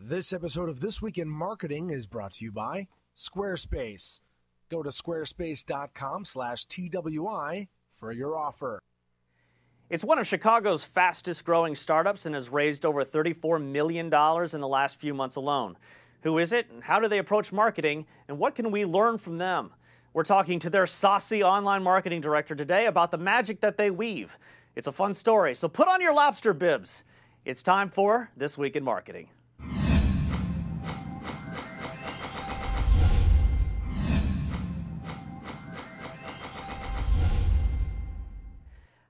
This episode of This Week in Marketing is brought to you by Squarespace. Go to squarespace.com/TWI for your offer. It's one of Chicago's fastest growing startups and has raised over $34 million in the last few months alone. Who is it, and how do they approach marketing, and what can we learn from them? We're talking to their saucy online marketing director today about the magic that they weave. It's a fun story, so put on your lobster bibs. It's time for This Week in Marketing.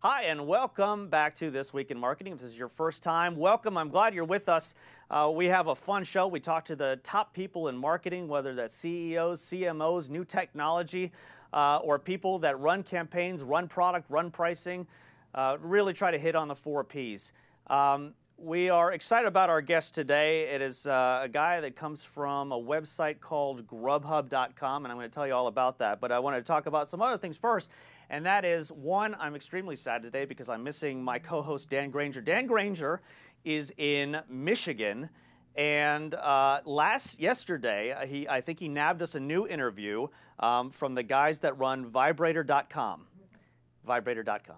Hi, and welcome back to This Week in Marketing. If this is your first time, welcome. I'm glad you're with us. We have a fun show. We talk to the top people in marketing, whether that's CEOs, CMOs, new technology, or people that run campaigns, run product, run pricing, really try to hit on the 4 Ps. We are excited about our guest today. It is a guy that comes from a website called GrubHub.com, and I'm going to tell you all about that. But I want to talk about some other things first. And that is, one, I'm extremely sad today because I'm missing my co-host, Dan Granger. Dan Granger is in Michigan, and yesterday, I think he nabbed us a new interview from the guys that run Vibrator.com. Vibrator.com.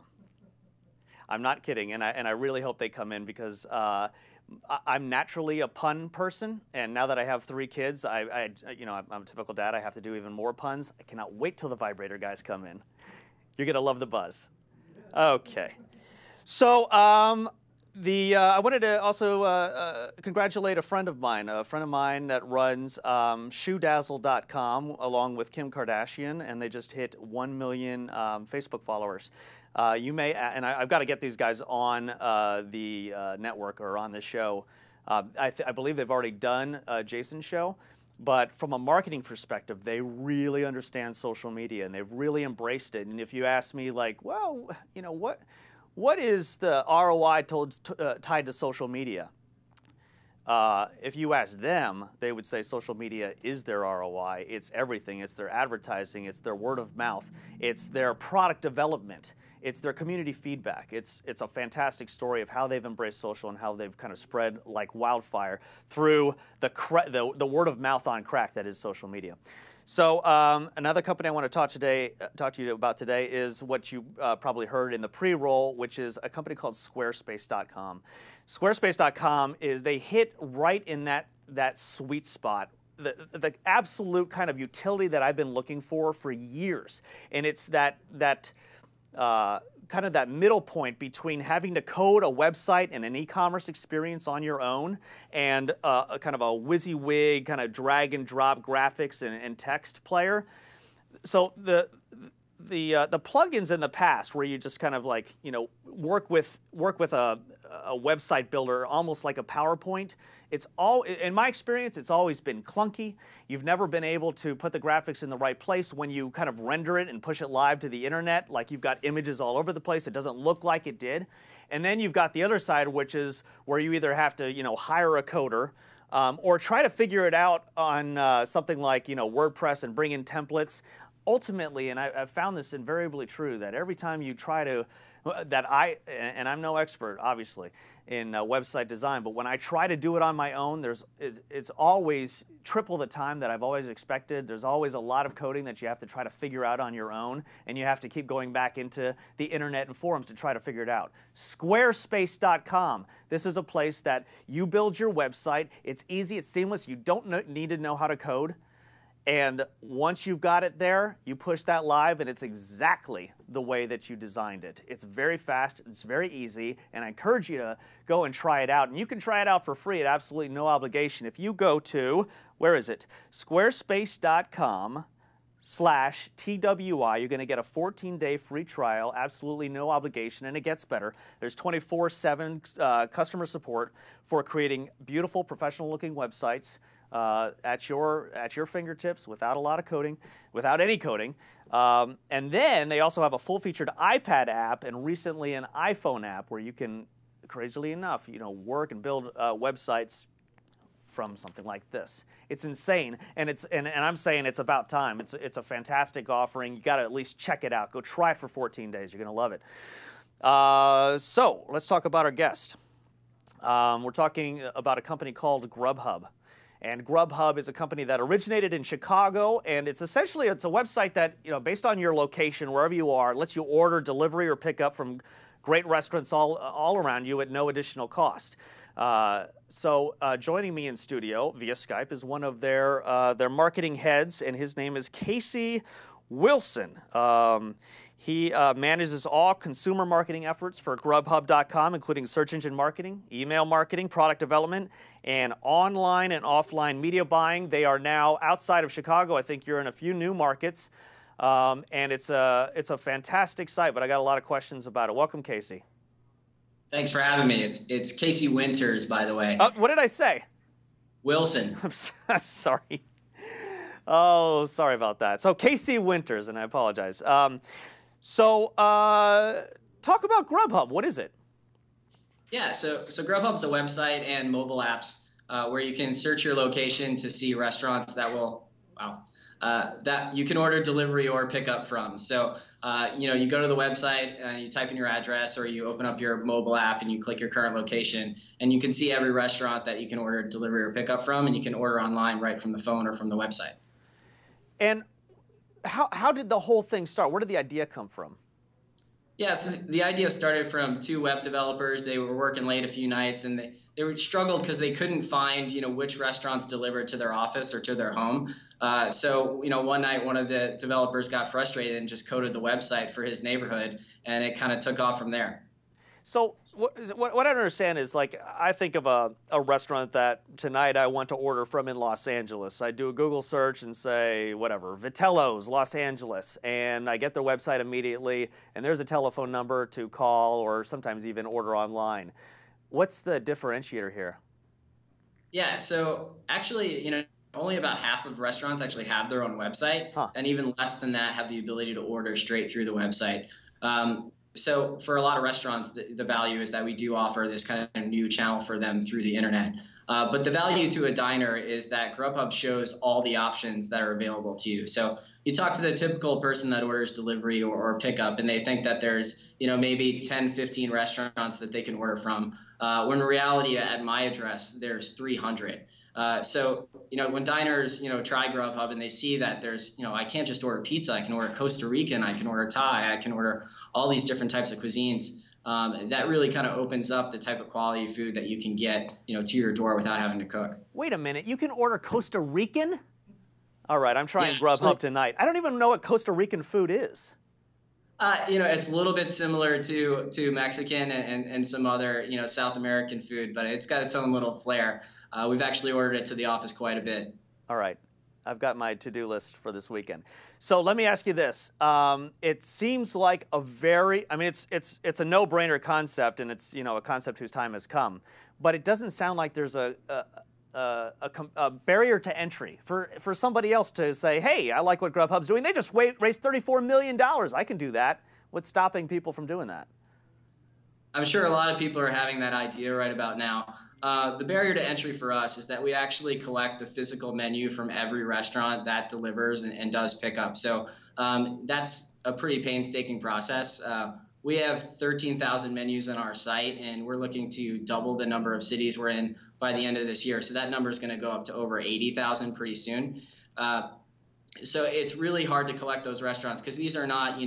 I'm not kidding, and I really hope they come in because I'm naturally a pun person, and now that I have 3 kids, I'm a typical dad. I have to do even more puns. I cannot wait till the Vibrator guys come in. You're going to love the buzz. Okay. So I wanted to also congratulate a friend of mine that runs ShoeDazzle.com along with Kim Kardashian, and they just hit 1 million Facebook followers. You may, and I've got to get these guys on the network or on the show. I believe they've already done Jason's show. But from a marketing perspective, they really understand social media, and they've really embraced it. And if you ask me, like, well, you know, what is the ROI tied to social media? If you ask them, they would say social media is their ROI. It's everything. It's their advertising. It's their word of mouth. It's their product development. It's their community feedback. It's a fantastic story of how they've embraced social and how they've kind of spread like wildfire through the word of mouth on crack that is social media. So another company I want to talk to you about today is what you probably heard in the pre-roll, which is a company called Squarespace.com. Squarespace.com they hit right in that sweet spot. The absolute kind of utility that I've been looking for years, and it's that kind of that middle point between having to code a website and an e-commerce experience on your own and a kind of a WYSIWYG kind of drag and drop graphics and text player. So the plugins in the past where you just kind of like, you know, work with a website builder almost like a PowerPoint. In my experience, it's always been clunky. You've never been able to put the graphics in the right place when you kind of render it and push it live to the internet. Like you've got images all over the place. It doesn't look like it did. And then you've got the other side, which is where you either have to, you know, hire a coder or try to figure it out on something like, you know, WordPress and bring in templates. Ultimately, and I've found this invariably true, that every time you try to, and I'm no expert, obviously, in website design, but when I try to do it on my own, it's always triple the time that I've always expected. There's always a lot of coding that you have to try to figure out on your own, and you have to keep going back into the internet and forums to try to figure it out. Squarespace.com. This is a place that you build your website. It's easy, it's seamless. You don't need to know how to code. And once you've got it there, you push that live, and it's exactly the way that you designed it. It's very fast, it's very easy, and I encourage you to go and try it out. And you can try it out for free at absolutely no obligation. If you go to, where is it? Squarespace.com/TWI. You're going to get a 14-day free trial, absolutely no obligation, and it gets better. There's 24/7 customer support for creating beautiful, professional-looking websites at your fingertips without a lot of coding, without any coding. And then they also have a full-featured iPad app and recently an iPhone app where you can, crazily enough, you know, work and build websites from something like this. It's insane, and I'm saying it's about time. It's a fantastic offering. You got to at least check it out. Go try it for 14 days. You're going to love it. So let's talk about our guest. We're talking about a company called GrubHub. And GrubHub is a company that originated in Chicago, and it's a website that, based on your location, wherever you are, lets you order delivery or pickup from great restaurants all around you at no additional cost. So joining me in studio via Skype is one of their marketing heads, and his name is Casey Wilson. He manages all consumer marketing efforts for GrubHub.com, including search engine marketing, email marketing, product development, and online and offline media buying. They are now outside of Chicago. I think you're in a few new markets, and it's a fantastic site. But I got a lot of questions about it. Welcome, Casey. Thanks for having me. It's Casey Winters, by the way. What did I say? Wilson. I'm sorry. Oh, sorry about that. So Casey Winters, and I apologize. So talk about GrubHub. What is it? Yeah, so GrubHub's a website and mobile apps where you can search your location to see restaurants that you can order delivery or pickup from. So you go to the website and you type in your address, or you open up your mobile app and you click your current location, and you can see every restaurant that you can order delivery or pickup from, and you can order online right from the phone or from the website. And how did the whole thing start? Where did the idea come from? Yeah, so the idea started from two web developers. They were working late a few nights, and they struggled because they couldn't find which restaurants delivered to their office or to their home. So one night one of the developers got frustrated and just coded the website for his neighborhood, and it kind of took off from there. So what I don't understand is, like, I think of a restaurant that tonight I want to order from in Los Angeles. I do a Google search and say, whatever, Vitello's, Los Angeles, and I get their website immediately, and there's a telephone number to call or sometimes even order online. What's the differentiator here? Yeah, so actually, only about half of restaurants actually have their own website, and even less than that have the ability to order straight through the website. So for a lot of restaurants, the value is that we do offer this kind of new channel for them through the internet. But the value to a diner is that GrubHub shows all the options that are available to you. So you talk to the typical person that orders delivery or pickup, and they think that there's maybe 10, 15 restaurants that they can order from, when in reality at my address there's 300. So when diners try GrubHub and they see that there's I can't just order pizza, I can order Costa Rican, I can order Thai, I can order all these different types of cuisines. That really kind of opens up the type of quality food that you can get to your door without having to cook. Wait a minute, you can order Costa Rican? All right, I'm trying GrubHub tonight. I don't even know what Costa Rican food is. It's a little bit similar to Mexican and some other South American food, but it's got its own little flair. We've actually ordered it to the office quite a bit. All right. I've got my to-do list for this weekend. So let me ask you this. It seems like it's a no-brainer concept, and it's a concept whose time has come. But it doesn't sound like there's a barrier to entry for somebody else to say, hey, I like what GrubHub's doing. They just raised $34 million. I can do that. What's stopping people from doing that? I'm sure a lot of people are having that idea right about now. The barrier to entry for us is that we actually collect the physical menu from every restaurant that delivers and does pick up. So that's a pretty painstaking process. We have 13,000 menus on our site, and we're looking to double the number of cities we're in by the end of this year. So that number is going to go up to over 80,000 pretty soon. So it's really hard to collect those restaurants because these are not,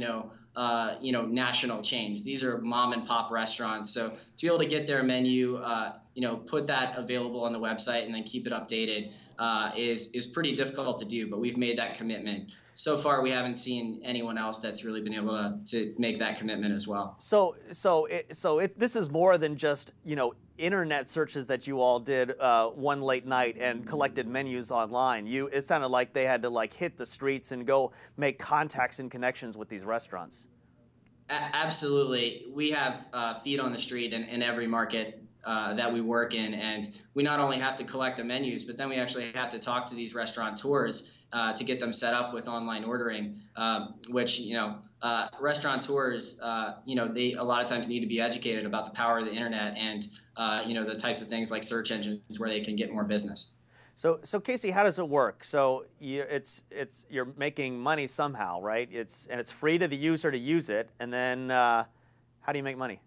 national chains. These are mom and pop restaurants. So to be able to get their menu, put that available on the website and then keep it updated is pretty difficult to do. But we've made that commitment. So far, we haven't seen anyone else that's really been able to make that commitment as well. So this is more than just internet searches that you all did one late night and collected menus online. It sounded like they had to hit the streets and go make contacts and connections with these restaurants. Absolutely. We have feet on the street in every market that we work in, and we not only have to collect the menus, but then we actually have to talk to these restaurateurs to get them set up with online ordering, which restaurateurs they a lot of times need to be educated about the power of the internet and the types of things like search engines where they can get more business. So Casey, how does it work? So you're making money somehow, right? It's free to the user to use it, and then how do you make money?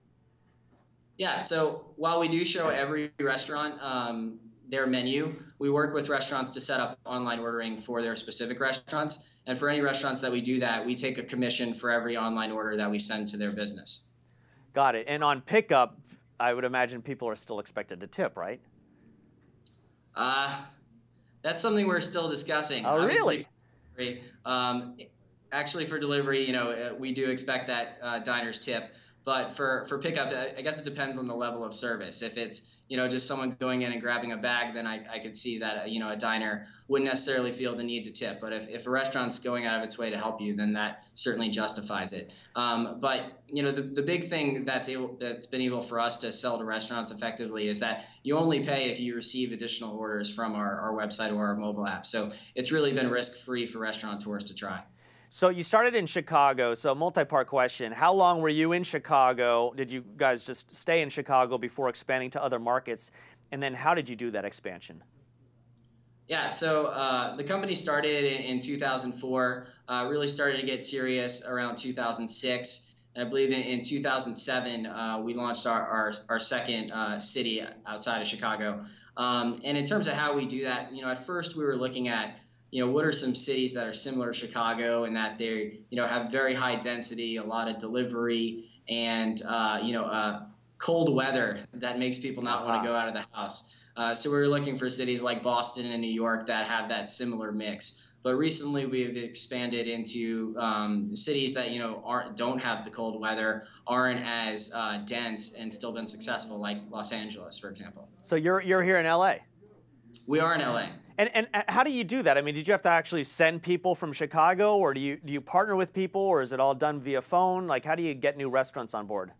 Yeah, so while we do show every restaurant their menu, we work with restaurants to set up online ordering for their specific restaurants. And for any restaurants that we do that, we take a commission for every online order that we send to their business. Got it. And on pickup, I would imagine people are still expected to tip, right? Uh, that's something we're still discussing. Oh, really? Actually, for delivery, we do expect that diners tip. But for pickup, I guess it depends on the level of service. If it's just someone going in and grabbing a bag, then I could see that a diner wouldn't necessarily feel the need to tip. But if a restaurant's going out of its way to help you, then that certainly justifies it. But the big thing that's been able for us to sell to restaurants effectively is that you only pay if you receive additional orders from our website or our mobile app. So it's really been risk-free for restaurateurs to try. So you started in Chicago, so multi-part question. How long were you in Chicago? Did you guys just stay in Chicago before expanding to other markets? And then how did you do that expansion? Yeah, so the company started in 2004, really started to get serious around 2006. And I believe in 2007, we launched our second city outside of Chicago. And in terms of how we do that, at first we were looking at what are some cities that are similar to Chicago and that they, have very high density, a lot of delivery, and, cold weather that makes people not want to go out of the house. So we were looking for cities like Boston and New York that have that similar mix. But recently we've expanded into cities that, don't have the cold weather, aren't as dense, and still been successful, like Los Angeles, for example. So you're here in LA? We are in LA. And how do you do that? I mean, did you have to actually send people from Chicago, or do you partner with people, or is it all done via phone? Like, how do you get new restaurants on board?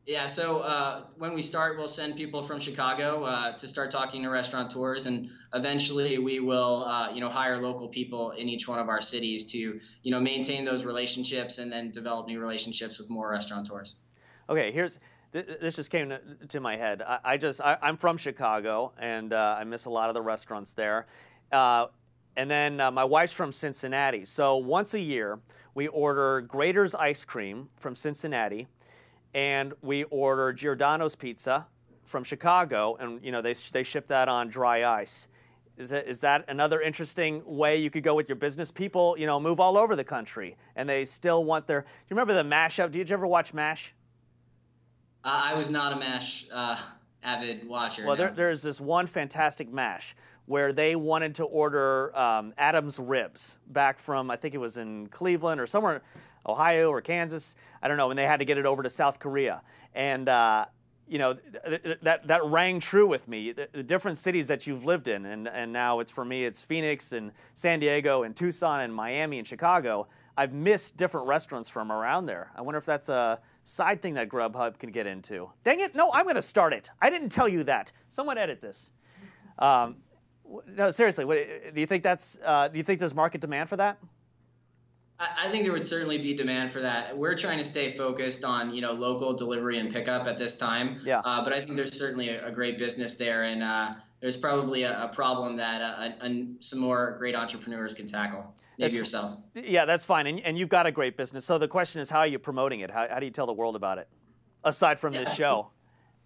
Yeah, so when we start, we'll send people from Chicago to start talking to restaurateurs, and eventually we will, hire local people in each one of our cities to, maintain those relationships and then develop new relationships with more restaurateurs. Okay, this just came to my head. I'm from Chicago, and I miss a lot of the restaurants there. And then my wife's from Cincinnati. So once a year, we order Grater's ice cream from Cincinnati, and we order Giordano's pizza from Chicago, and they ship that on dry ice. Is that another interesting way you could go with your business? People move all over the country, and they still want their. Do you remember the MASH? Did you ever watch MASH? I was not a MASH avid watcher. Well, no. there's this one fantastic MASH where they wanted to order Adam's ribs back from, I think it was in Cleveland or somewhere, Ohio or Kansas, I don't know, and they had to get it over to South Korea. And, that rang true with me, the different cities that you've lived in. And now for me, it's Phoenix and San Diego and Tucson and Miami and Chicago. I've missed different restaurants from around there. I wonder if that's a side thing that GrubHub can get into. Dang it, no, I'm going to start it. I didn't tell you that. Someone edit this. No, seriously, do you think there's market demand for that? I think there would certainly be demand for that. We're trying to stay focused on, local delivery and pickup at this time. Yeah. But I think there's certainly a great business there, and there's probably a problem that some more great entrepreneurs can tackle. Maybe yourself. Yeah, that's fine. And you've got a great business. So the question is, how are you promoting it? How do you tell the world about it? Aside from this show.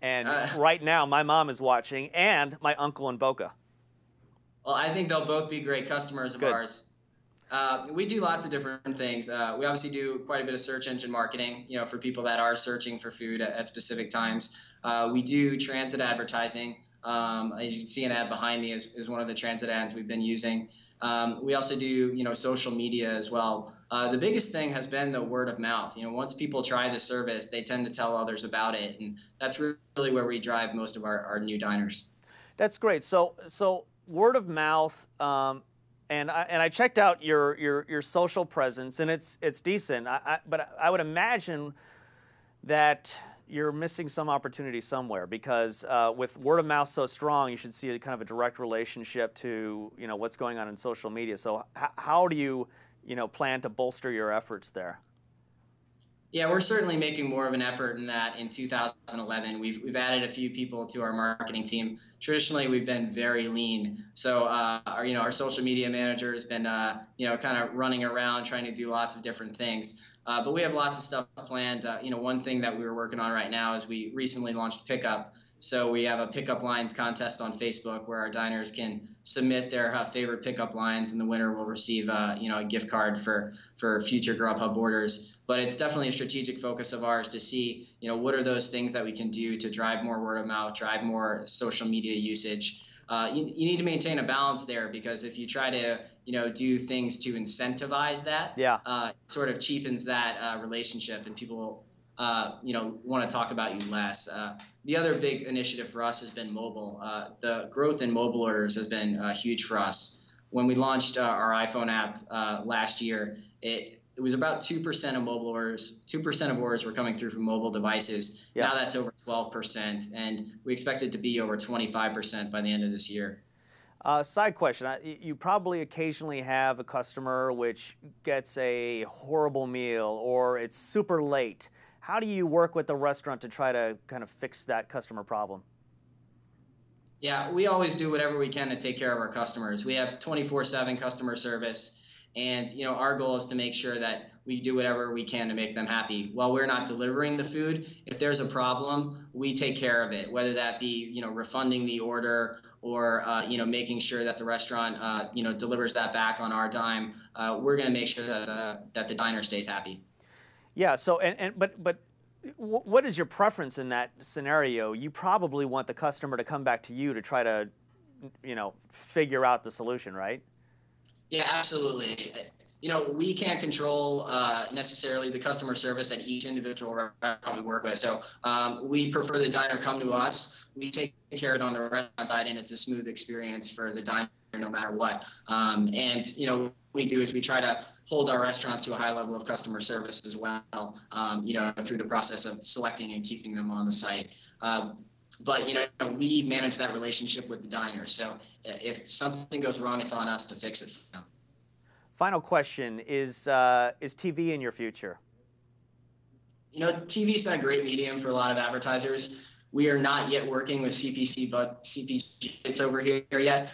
And right now, my mom is watching, and my uncle in Boca. Well, I think they'll both be great customers of ours. We do lots of different things. We obviously do quite a bit of search engine marketing, for people that are searching for food at specific times. We do transit advertising. As you can see, an ad behind me is one of the transit ads we've been using. We also do, social media as well. The biggest thing has been the word of mouth. Once people try the service, they tend to tell others about it, and that's really where we drive most of our new diners. That's great. So word of mouth. And I checked out your social presence, and it's decent. But I would imagine that you're missing some opportunity somewhere, because with word of mouth so strong, you should see a kind of a direct relationship to what's going on in social media. So how do you plan to bolster your efforts there? Yeah, we're certainly making more of an effort in that in 2011. We've added a few people to our marketing team. Traditionally, we've been very lean. So our social media manager has been kind of running around trying to do lots of different things. But we have lots of stuff planned. One thing that we were working on right now is we recently launched Pickup. So we have a pickup lines contest on Facebook where our diners can submit their favorite pickup lines, and the winner will receive a gift card for future GrubHub orders. But it's definitely a strategic focus of ours to see what are those things that we can do to drive more word of mouth, drive more social media usage. You need to maintain a balance there, because if you try to do things to incentivize that, it sort of cheapens that relationship, and people want to talk about you less. The other big initiative for us has been mobile. The growth in mobile orders has been huge for us. When we launched our iPhone app last year, it was about 2% of mobile orders. 2% of orders were coming through from mobile devices. Now that's over 12%, and we expect it to be over 25% by the end of this year. Side question, you probably occasionally have a customer which gets a horrible meal or it's super late. How do you work with the restaurant to try to kind of fix that customer problem? Yeah, we always do whatever we can to take care of our customers. We have 24/7 customer service, and our goal is to make sure that we do whatever we can to make them happy. While we're not delivering the food, if there's a problem, we take care of it, whether that be refunding the order or making sure that the restaurant delivers that back on our dime. We're going to make sure that the diner stays happy. Yeah. So but what is your preference in that scenario? You probably want the customer to come back to you to try to figure out the solution, right? Yeah, absolutely. We can't control necessarily the customer service at each individual restaurant we work with. So we prefer the diner come to us. We take care of it on the restaurant side, and it's a smooth experience for the diner no matter what. What we do is we try to hold our restaurants to a high level of customer service as well, through the process of selecting and keeping them on the site. But we manage that relationship with the diner. So if something goes wrong, it's on us to fix it. Final question, is TV in your future? TV's been a great medium for a lot of advertisers. We are not yet working with CPC budgets over here yet.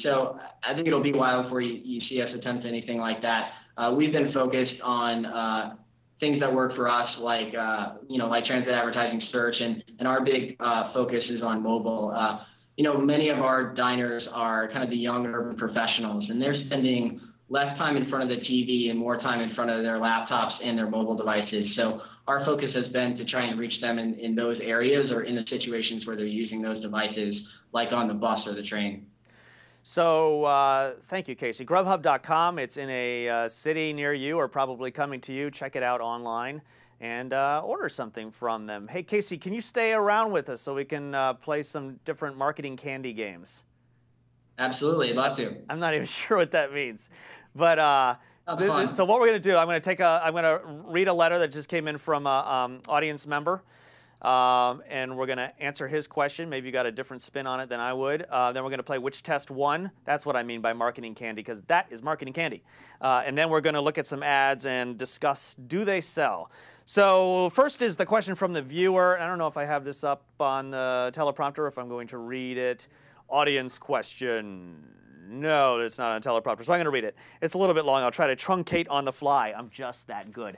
So I think it'll be a while before you see us attempt anything like that. We've been focused on things that work for us, like transit advertising, search, and our big focus is on mobile. Many of our diners are kind of the young urban professionals, and they're spending less time in front of the TV and more time in front of their laptops and their mobile devices. So our focus has been to try and reach them in those areas or in the situations where they're using those devices, like on the bus or the train. So thank you, Casey. GrubHub.com. It's in a city near you or probably coming to you. Check it out online and order something from them. Hey, Casey, can you stay around with us so we can play some different marketing candy games? Absolutely. I'd love to. I'm not even sure what that means. But so what we're going to do, I'm going to read a letter that just came in from an audience member. And we're going to answer his question. Maybe you got a different spin on it than I would. Then we're going to play Which Test Won. That's what I mean by marketing candy, because that is marketing candy. And then we're going to look at some ads and discuss, do they sell? So first is the question from the viewer. I don't know if I have this up on the teleprompter, if I'm going to read it. Audience question. No, it's not on a teleprompter, so I'm going to read it. It's a little bit long. I'll try to truncate on the fly. I'm just that good.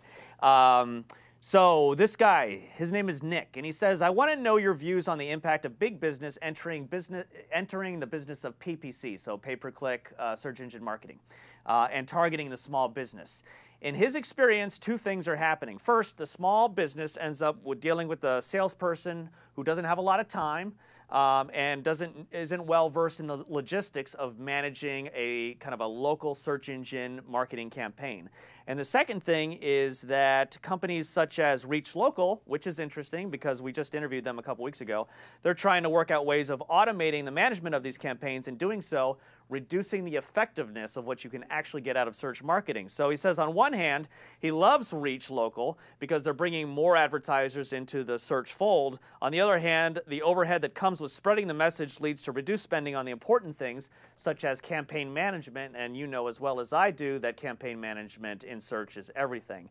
So this guy, his name is Nick, and he says, I want to know your views on the impact of big business entering the business of PPC, so pay-per-click search engine marketing, and targeting the small business. In his experience, two things are happening. First, the small business ends up with dealing with a salesperson who doesn't have a lot of time, and isn't well versed in the logistics of managing a kind of a local search engine marketing campaign. And the second thing is that companies such as Reach Local, which is interesting because we just interviewed them a couple weeks ago, they're trying to work out ways of automating the management of these campaigns, and doing so, reducing the effectiveness of what you can actually get out of search marketing. So he says on one hand, he loves Reach Local because they're bringing more advertisers into the search fold. On the other hand, the overhead that comes with spreading the message leads to reduced spending on the important things such as campaign management, and you know as well as I do that campaign management in search is everything.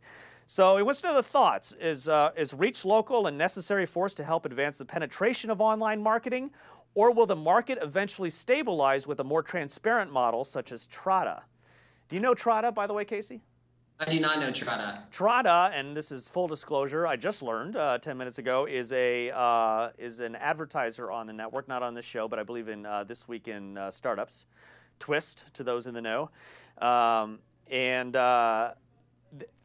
So he wants to know the thoughts. Is Reach Local a necessary force to help advance the penetration of online marketing? Or will the market eventually stabilize with a more transparent model such as Trada? Do you know Trada, by the way, Casey? I do not know Trada. Trada, and this is full disclosure, I just learned 10 minutes ago, is an advertiser on the network, not on this show, but I believe in This Week in Startups. Twist to those in the know.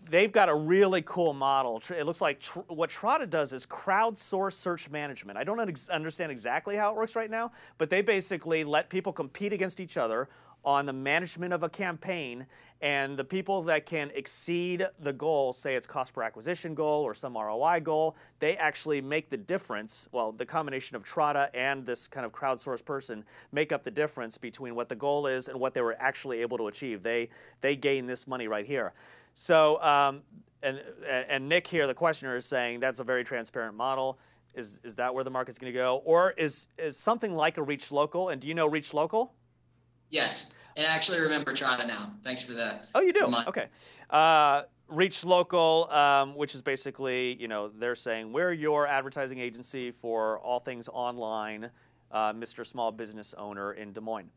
They've got a really cool model. It looks like what Trada does is crowdsource search management. I don't understand exactly how it works right now, but they basically let people compete against each other on the management of a campaign, and the people that can exceed the goal, say it's cost per acquisition goal or some ROI goal, they actually make the difference. Well, the combination of Trada and this kind of crowdsourced person make up the difference between what the goal is and what they were actually able to achieve. They gain this money right here. So, and Nick here, the questioner, is saying that's a very transparent model. Is that where the market's going to go? Or is something like a Reach Local, and do you know Reach Local? Yes, and I actually remember Trada now. Thanks for that. Oh, you do? Okay. Reach Local, which is basically, they're saying we're your advertising agency for all things online, Mr. Small Business Owner in Des Moines.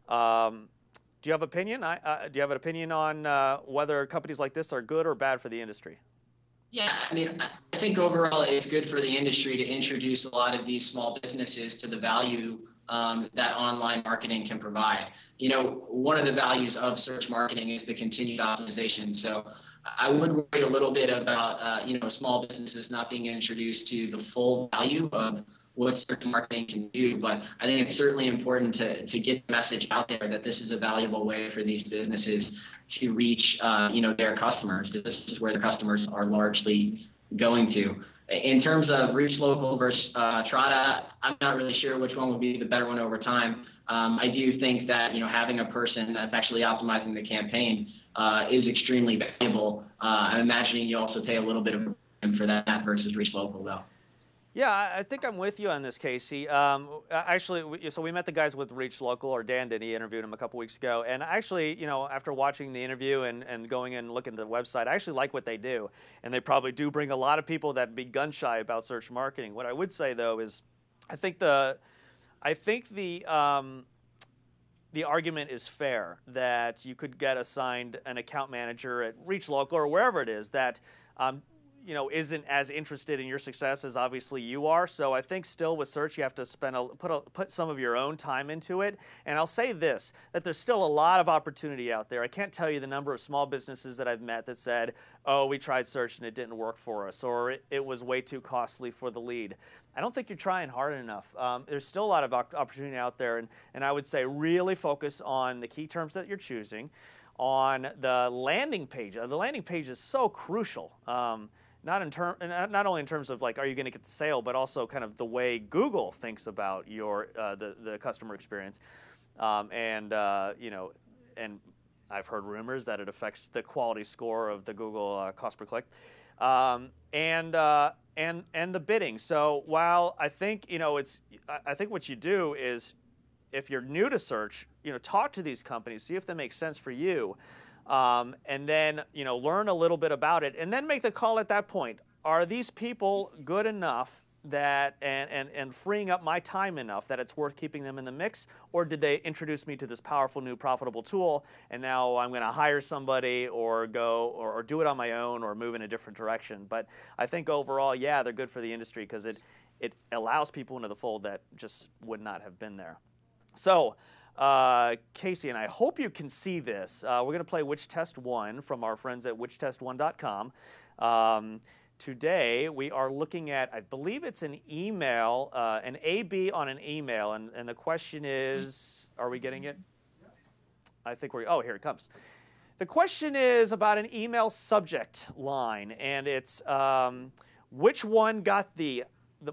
Do you have opinion? Do you have an opinion on whether companies like this are good or bad for the industry? Yeah, I mean, I think overall it's good for the industry to introduce a lot of these small businesses to the value that online marketing can provide. One of the values of search marketing is the continued optimization. So I would worry a little bit about, small businesses not being introduced to the full value of what search marketing can do. But I think it's certainly important to get the message out there that this is a valuable way for these businesses to reach, their customers. This is where the customers are largely going to. In terms of Reach Local versus Trada, I'm not really sure which one would be the better one over time. I do think that having a person that's actually optimizing the campaign is extremely valuable. I'm imagining you also pay a little bit of for that versus Reach Local, though. Yeah, I think I'm with you on this, Casey. Actually, so we met the guys with Reach Local, or Dan did. He interviewed him a couple weeks ago. And actually, after watching the interview and going in and looking at the website, I actually like what they do. And they probably do bring a lot of people that be gun shy about search marketing. What I would say, though, is I think the argument is fair that you could get assigned an account manager at Reach Local or wherever it is that isn't as interested in your success as obviously you are. So I think still with search, you have to put some of your own time into it. And I'll say this, that there's still a lot of opportunity out there. I can't tell you the number of small businesses that I've met that said, oh, we tried search and it didn't work for us, or it was way too costly for the lead. I don't think you're trying hard enough. There's still a lot of opportunity out there. And I would say really focus on the key terms that you're choosing, on the landing page. The landing page is so crucial. Not only in terms of like, are you going to get the sale, but also kind of the way Google thinks about your the customer experience, and I've heard rumors that it affects the quality score of the Google cost per click, and the bidding. So while I think I think what you do is, if you're new to search, talk to these companies, see if they make sense for you. And then, learn a little bit about it, and then make the call at that point. Are these people good enough that and freeing up my time enough that it's worth keeping them in the mix? Or did they introduce me to this powerful new profitable tool, and now I'm going to hire somebody or go or do it on my own or move in a different direction? But I think overall, yeah, they're good for the industry because it allows people into the fold that just would not have been there. So, Casey, and I hope you can see this. We're going to play Which Test 1 from our friends at whichtest1.com. Today, we are looking at, I believe it's an email, an A-B on an email. And the question is, are we getting it? I think oh, here it comes. The question is about an email subject line. And it's which one got the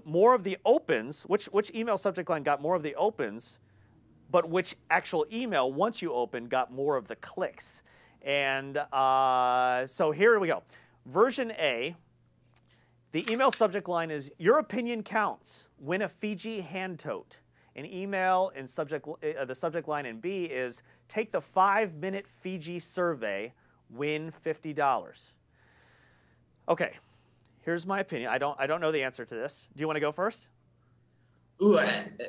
more of the opens, which email subject line got more of the opens, but which actual email, once you open, got more of the clicks. And so here we go. Version A, the email subject line is, your opinion counts, win a Fiji hand tote. An email in the subject line in B is, take the 5-minute Fiji survey, win $50. Okay, here's my opinion. I don't know the answer to this. Do you want to go first? Ooh,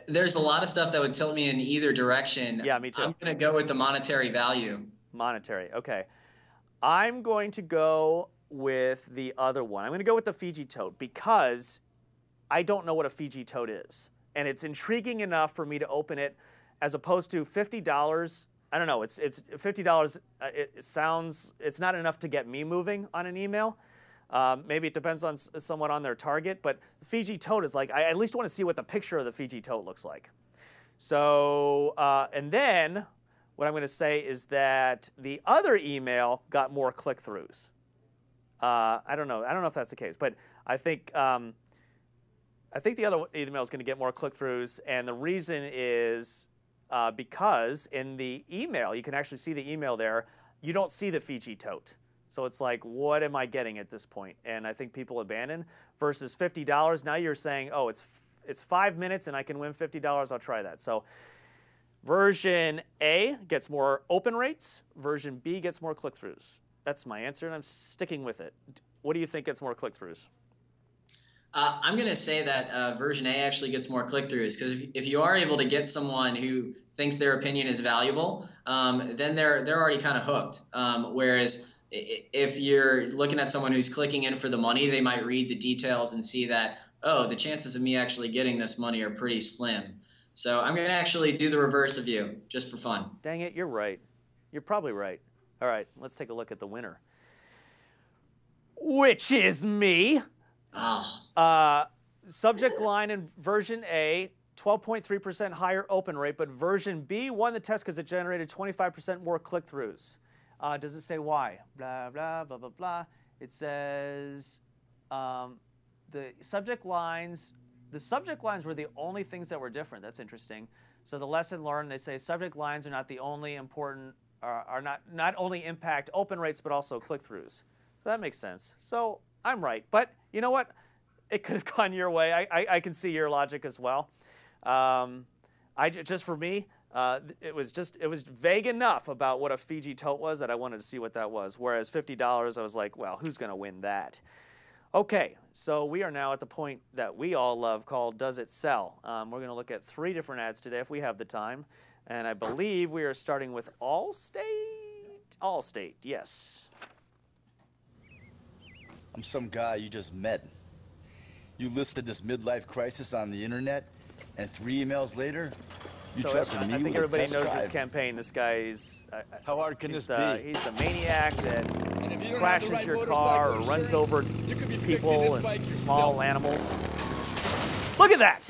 there's a lot of stuff that would tilt me in either direction. Yeah, me too. I'm going to go with the monetary value. Monetary, okay. I'm going to go with the other one. I'm going to go with the Fiji tote because I don't know what a Fiji tote is. And it's intriguing enough for me to open it as opposed to $50. I don't know. It's $50. It sounds, it's not enough to get me moving on an email. Maybe it depends on somewhat on their target, but the Fiji tote is like, I at least want to see what the picture of the Fiji tote looks like. So, and then what I'm going to say is that the other email got more click-throughs. I don't know. I don't know if that's the case, but I think the other email is going to get more click-throughs, and the reason is because in the email, you can actually see the email there. You don't see the Fiji tote. So it's like, what am I getting at this point? And I think people abandon versus $50. Now you're saying, oh, it's 5 minutes and I can win $50. I'll try that. So version A gets more open rates. Version B gets more click-throughs. That's my answer, and I'm sticking with it. What do you think gets more click-throughs? I'm going to say that version A actually gets more click-throughs because if you are able to get someone who thinks their opinion is valuable, then they're already kind of hooked. Whereas if you're looking at someone who's clicking in for the money, they might read the details and see that, oh, the chances of me actually getting this money are pretty slim. So I'm going to actually do the reverse of you just for fun. Dang it, you're right. You're probably right. All right, let's take a look at the winner, which is me. Oh. Subject line in version A, 12.3% higher open rate, but version B won the test because it generated 25% more click-throughs. Does it say why? Blah, blah, blah, blah, blah. It says the subject lines were the only things that were different. That's interesting. So the lesson learned, they say subject lines are not the only important, are not only impact open rates, but also click-throughs. So that makes sense. So I'm right. But you know what? It could have gone your way. I can see your logic as well. Just for me, it was vague enough about what a Fiji tote was that I wanted to see what that was. Whereas $50, I was like, well, who's going to win that? Okay, so we are now at the point that we all love called Does It Sell? We're going to look at 3 different ads today if we have the time. And I believe we are starting with Allstate. Allstate, yes. I'm some guy you just met. You listed this midlife crisis on the internet, and 3 emails later, you trusted me with a test drive. I think everybody knows this campaign. This guy is... How hard can this be? He's the maniac that crashes your car or runs over people and small animals. Look at that!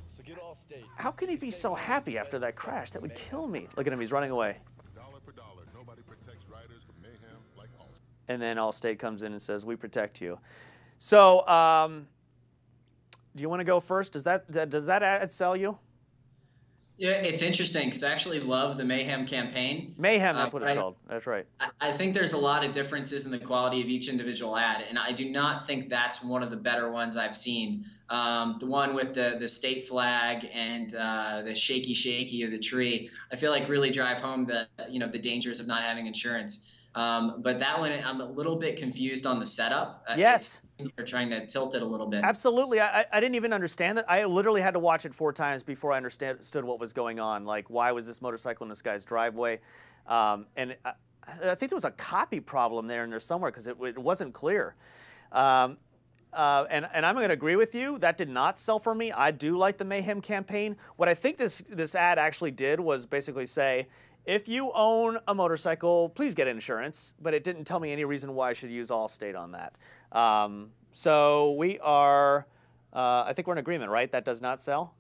So get Allstate. How can he be so happy after that crash? That would kill me. Look at him. He's running away. Dollar for dollar, nobody protects riders from mayhem like Allstate. And then Allstate comes in and says, we protect you. So, do you want to go first? Does that ad sell you? Yeah, it's interesting because I actually love the Mayhem campaign. Mayhem, that's what it's called. That's right. I think there's a lot of differences in the quality of each individual ad, and I do not think that's one of the better ones I've seen. The one with the state flag and the shaky of the tree, I feel like really drive home the dangers of not having insurance. But that one, I'm a little bit confused on the setup. Yes. They're trying to tilt it a little bit. Absolutely. I didn't even understand that. I literally had to watch it 4 times before I understood what was going on. Like, why was this motorcycle in this guy's driveway? And I think there was a copy problem there in there somewhere because it wasn't clear. And I'm going to agree with you. That did not sell for me. I do like the Mayhem campaign. What I think this ad actually did was basically say, if you own a motorcycle, please get insurance. But it didn't tell me any reason why I should use Allstate on that. So we are, I think we're in agreement, right? That does not sell?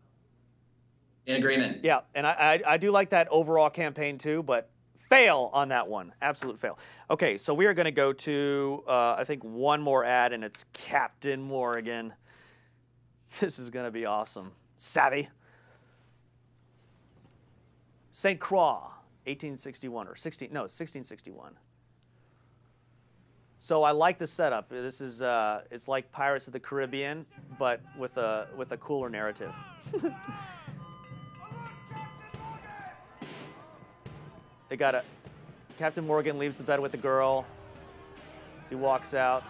In agreement. Yeah, and I do like that overall campaign too, but fail on that one. Absolute fail. Okay, so we are going to go to, I think, one more ad, and it's Captain Morgan. This is going to be awesome. Savvy. St. Croix, 1861, or 1661. So I like the setup. This is it's like Pirates of the Caribbean, but with a cooler narrative. They got Captain Morgan leaves the bed with the girl. He walks out.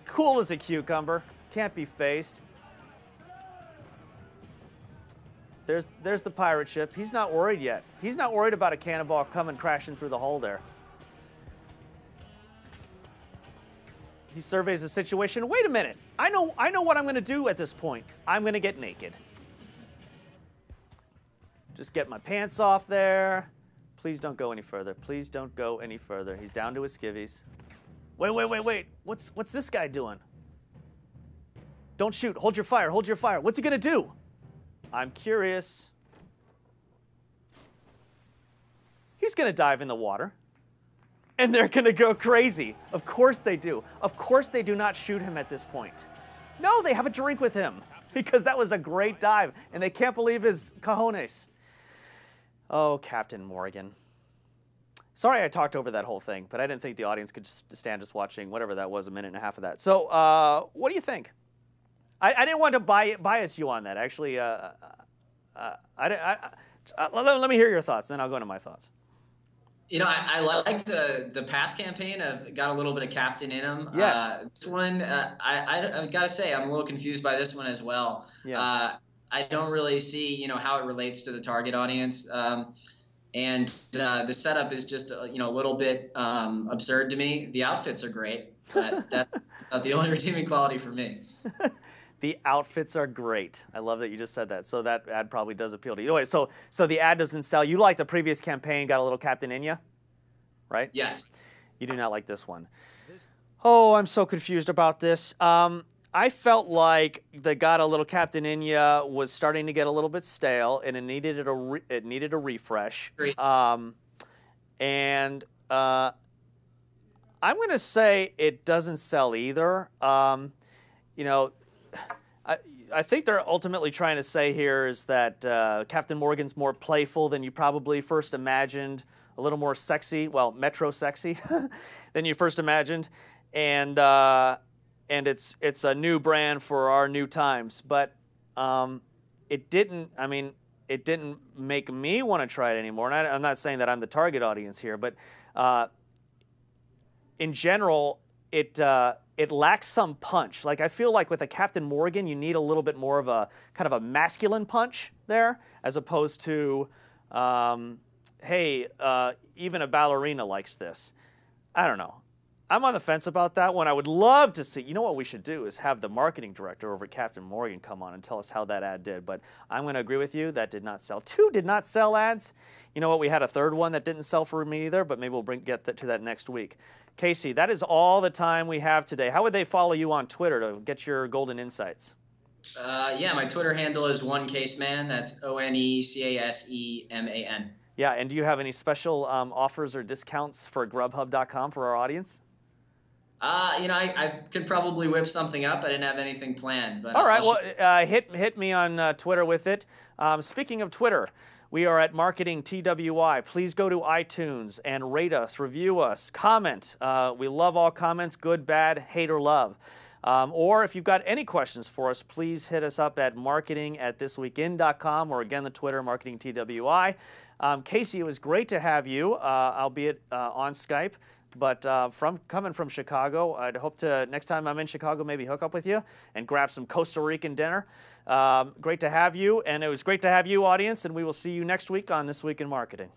Cool as a cucumber. Can't be faced. There's the pirate ship. He's not worried yet. He's not worried about a cannonball coming crashing through the hull there. He surveys the situation. Wait a minute. I know what I'm going to do at this point. I'm going to get naked. Just get my pants off there. Please don't go any further. Please don't go any further. He's down to his skivvies. Wait. What's this guy doing? Don't shoot. Hold your fire. Hold your fire. What's he going to do? I'm curious. He's going to dive in the water. And they're going to go crazy. Of course they do. Of course they do not shoot him at this point. No, they have a drink with him because that was a great dive. And they can't believe his cojones. Oh, Captain Morgan. Sorry I talked over that whole thing, but I didn't think the audience could just stand just watching whatever that was, a minute and a half of that. So what do you think? I didn't want to bias you on that. Actually, let me hear your thoughts, then I'll go into my thoughts. You know, I like the past campaign. I've got a little bit of captain in him. Yes. This one, I got to say, I'm a little confused by this one as well. Yeah. I don't really see, you know, how it relates to the target audience. And the setup is just, you know, a little bit absurd to me. The outfits are great, but that's not the only redeeming quality for me. The outfits are great. I love that you just said that. So that ad probably does appeal to you. Anyway, so the ad doesn't sell. You like the previous campaign, got a little captain in you, right? Yes. You do not like this one. Oh, I'm so confused about this. I felt like the got a little captain in ya was starting to get a little bit stale, and it needed a refresh. I'm going to say it doesn't sell either. You know, I think they're ultimately trying to say here is that Captain Morgan's more playful than you probably first imagined, a little more sexy, well, metro sexy than you first imagined, and it's a new brand for our new times. But it didn't make me want to try it anymore. And I'm not saying that I'm the target audience here, but in general, it lacks some punch. Like I feel like with a Captain Morgan, you need a little bit more of a kind of a masculine punch there, as opposed to, hey, even a ballerina likes this. I don't know. I'm on the fence about that one. I would love to see, you know what we should do is have the marketing director over at Captain Morgan come on and tell us how that ad did. But I'm going to agree with you, that did not sell. 2 did not sell ads. You know what, we had a third one that didn't sell for me either, but maybe we'll get to that next week. Casey, that is all the time we have today. How would they follow you on Twitter to get your golden insights? Yeah, my Twitter handle is OneCaseman. That's OneCaseman. Yeah, and do you have any special offers or discounts for GrubHub.com for our audience? You know, I could probably whip something up. I didn't have anything planned. But all right, well, hit me on Twitter with it. Speaking of Twitter, we are at Marketing TWI. Please go to iTunes and rate us, review us, comment. We love all comments, good, bad, hate, or love. Or if you've got any questions for us, please hit us up at marketing@thisweekin.com, or again, the Twitter, Marketing TWI. Casey, it was great to have you, albeit on Skype. But coming from Chicago, I'd hope to, next time I'm in Chicago, maybe hook up with you and grab some Costa Rican dinner. Great to have you, and it was great to have you, audience, and we will see you next week on This Week in Marketing.